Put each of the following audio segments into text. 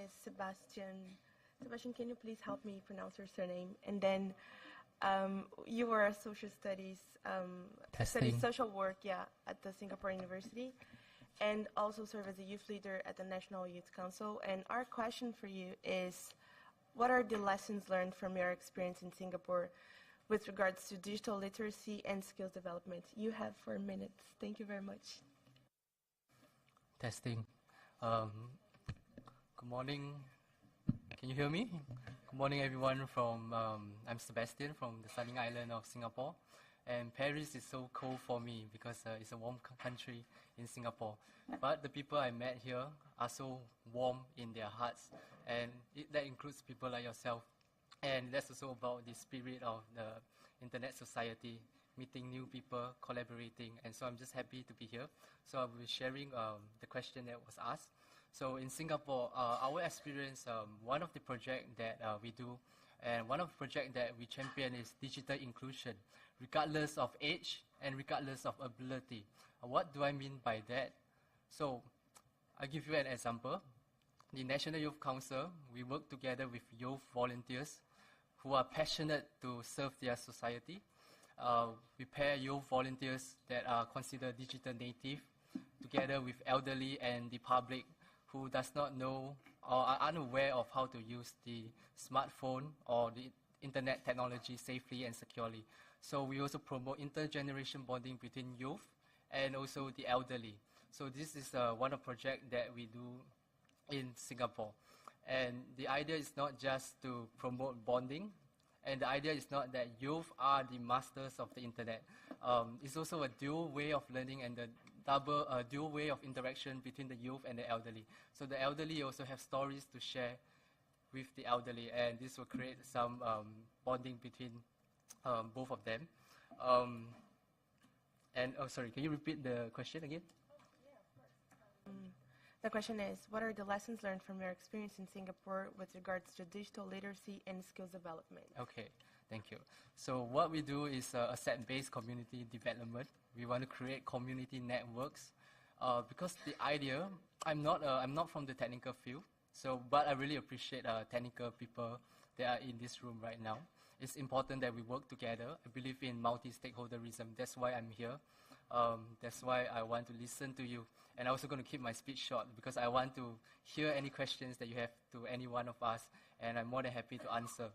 is Sebastian. Sebastian, can you please help me pronounce your surname? And then you were a social studies, studies social work, at the Singapore University, and also serve as a youth leader at the National Youth Council. And our question for you is, what are the lessons learned from your experience in Singapore with regards to digital literacy and skills development? You have 4 minutes. Thank you very much. Testing. Good morning. Can you hear me? Good morning, everyone. I'm Sebastian from the sunny island of Singapore. And Paris is so cold for me because it's a warm country in Singapore. But the people I met here are so warm in their hearts. And that includes people like yourself. And that's also about the spirit of the internet society, meeting new people, collaborating. And so I'm just happy to be here. So I'll be sharing the question that was asked. So in Singapore, our experience, one of the projects that we do, and one of the projects that we champion is digital inclusion, regardless of age and regardless of ability. What do I mean by that? So I'll give you an example. The National Youth Council, we work together with youth volunteers who are passionate to serve their society. We pair youth volunteers that are considered digital native together with elderly and the public who does not know or are unaware of how to use the smartphone or the internet technology safely and securely. So we also promote intergeneration bonding between youth and also the elderly. So this is one of the projects that we do in Singapore. And the idea is not just to promote bonding, and the idea is not that youth are the masters of the internet. It's also a dual way of learning and the dual way of interaction between the youth and the elderly. So the elderly also have stories to share with the elderly, and this will create some bonding between both of them. Sorry, can you repeat the question again? The question is, what are the lessons learned from your experience in Singapore with regards to digital literacy and skills development? Okay, thank you. So what we do is asset-based community development. We want to create community networks because the idea, I'm not from the technical field, but I really appreciate technical people that are in this room right now. It's important that we work together. I believe in multi-stakeholderism. That's why I'm here. That's why I want to listen to you. And I'm also going to keep my speech short because I want to hear any questions that you have to any one of us, and I'm more than happy to answer.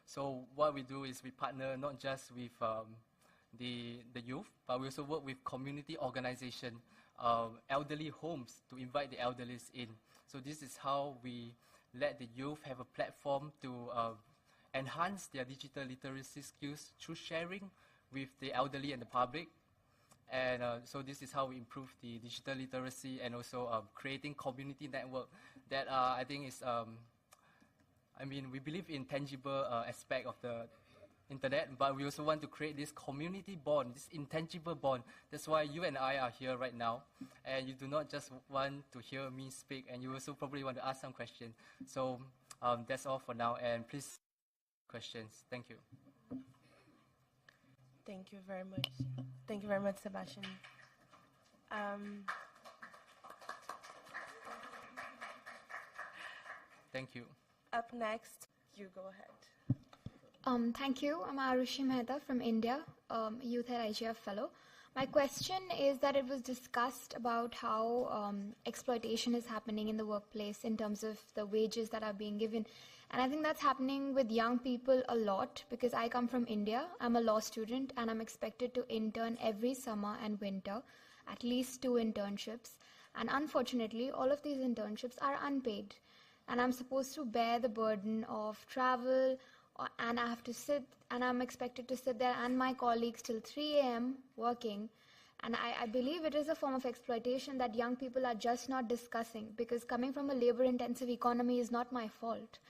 So what we do is we partner not just with the youth, but we also work with community organization, elderly homes to invite the elderlies in. So this is how we let the youth have a platform to enhance their digital literacy skills through sharing with the elderly and the public. And so this is how we improve the digital literacy and also creating community network that I think is, we believe in tangible aspect of the internet, but we also want to create this community bond, this intangible bond. That's why you and I are here right now. And you do not just want to hear me speak, and you also probably want to ask some questions. So that's all for now, and please questions. Thank you. Thank you very much. Thank you very much, Sebastian. Thank you. Up next, you go ahead. Thank you. I'm Arushi Mehta from India, Youth at IGF Fellow. My question is that it was discussed about how exploitation is happening in the workplace in terms of the wages that are being given. And I think that's happening with young people a lot because I come from India. I'm a law student and I'm expected to intern every summer and winter, at least 2 internships. And unfortunately, all of these internships are unpaid. And I'm supposed to bear the burden of travel, and I have to sit, and I'm expected to sit there and my colleagues till 3 a.m. working. And I believe it is a form of exploitation that young people are just not discussing, because coming from a labor-intensive economy is not my fault.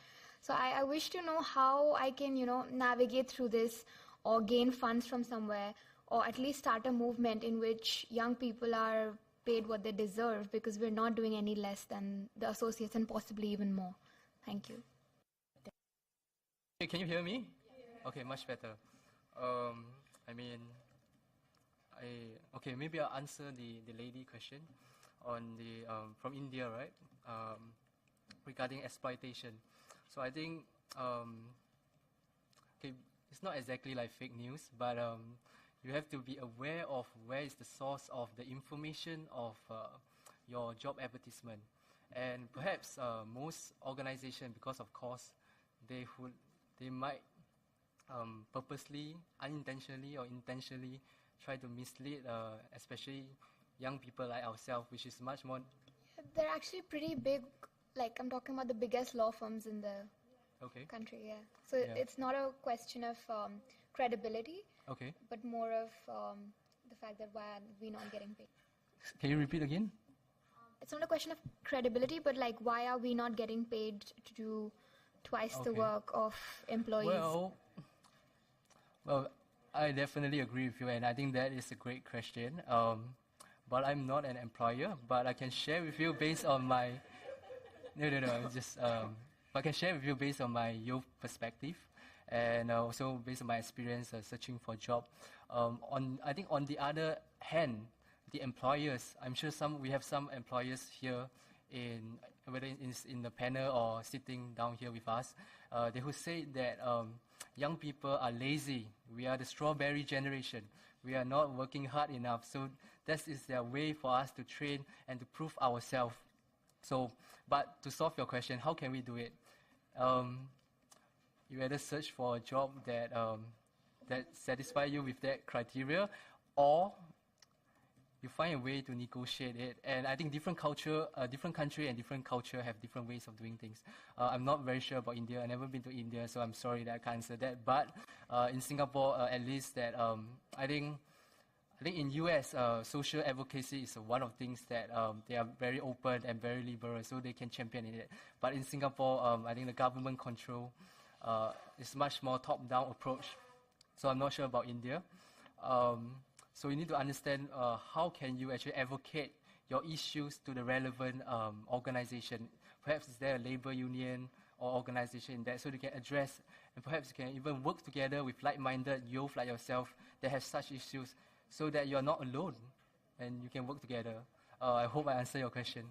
So I wish to know how I can, navigate through this or gain funds from somewhere, or at least start a movement in which young people are paid what they deserve, because we're not doing any less than the associates and possibly even more. Thank you. Can you hear me? Yeah. Okay, much better. Maybe I'll answer the lady question on the from India, right? regarding exploitation. So I think, okay, it's not exactly like fake news, but you have to be aware of where is the source of the information of your job advertisement. And perhaps most organizations, because of cost, they might purposely, unintentionally or intentionally try to mislead, especially young people like ourselves, which is much more... They're actually pretty big, like I'm talking about the biggest law firms in the country, yeah. So it's not a question of credibility, but more of the fact that why are we not getting paid. Can you repeat again? It's not a question of credibility, but like why are we not getting paid to do twice the work of employees? Well, I definitely agree with you, and I think that is a great question. But I'm not an employer, but I can share with you based on my... I can share with you based on my youth perspective, and also based on my experience searching for a job. I think on the other hand, the employers, I'm sure we have some employers here, whether in the panel or sitting down here with us, they would say that young people are lazy. We are the strawberry generation. We are not working hard enough. So that is their way for us to train and to prove ourselves. So, but to solve your question, how can we do it? You either search for a job that satisfies you with that criteria, or you find a way to negotiate it. And I think different country and different culture have different ways of doing things. I'm not very sure about India. I've never been to India, so I'm sorry that I can't answer that. But in Singapore, at least that I think in US, social advocacy is one of the things that they are very open and very liberal, so they can champion it. But in Singapore, I think the government control is much more top-down approach. So I'm not sure about India. So you need to understand how can you actually advocate your issues to the relevant organization. Perhaps is there a labor union or organization in that, so they can address, and perhaps you can even work together with like-minded youth like yourself that have such issues, so that you are not alone and you can work together. I hope I answered your question.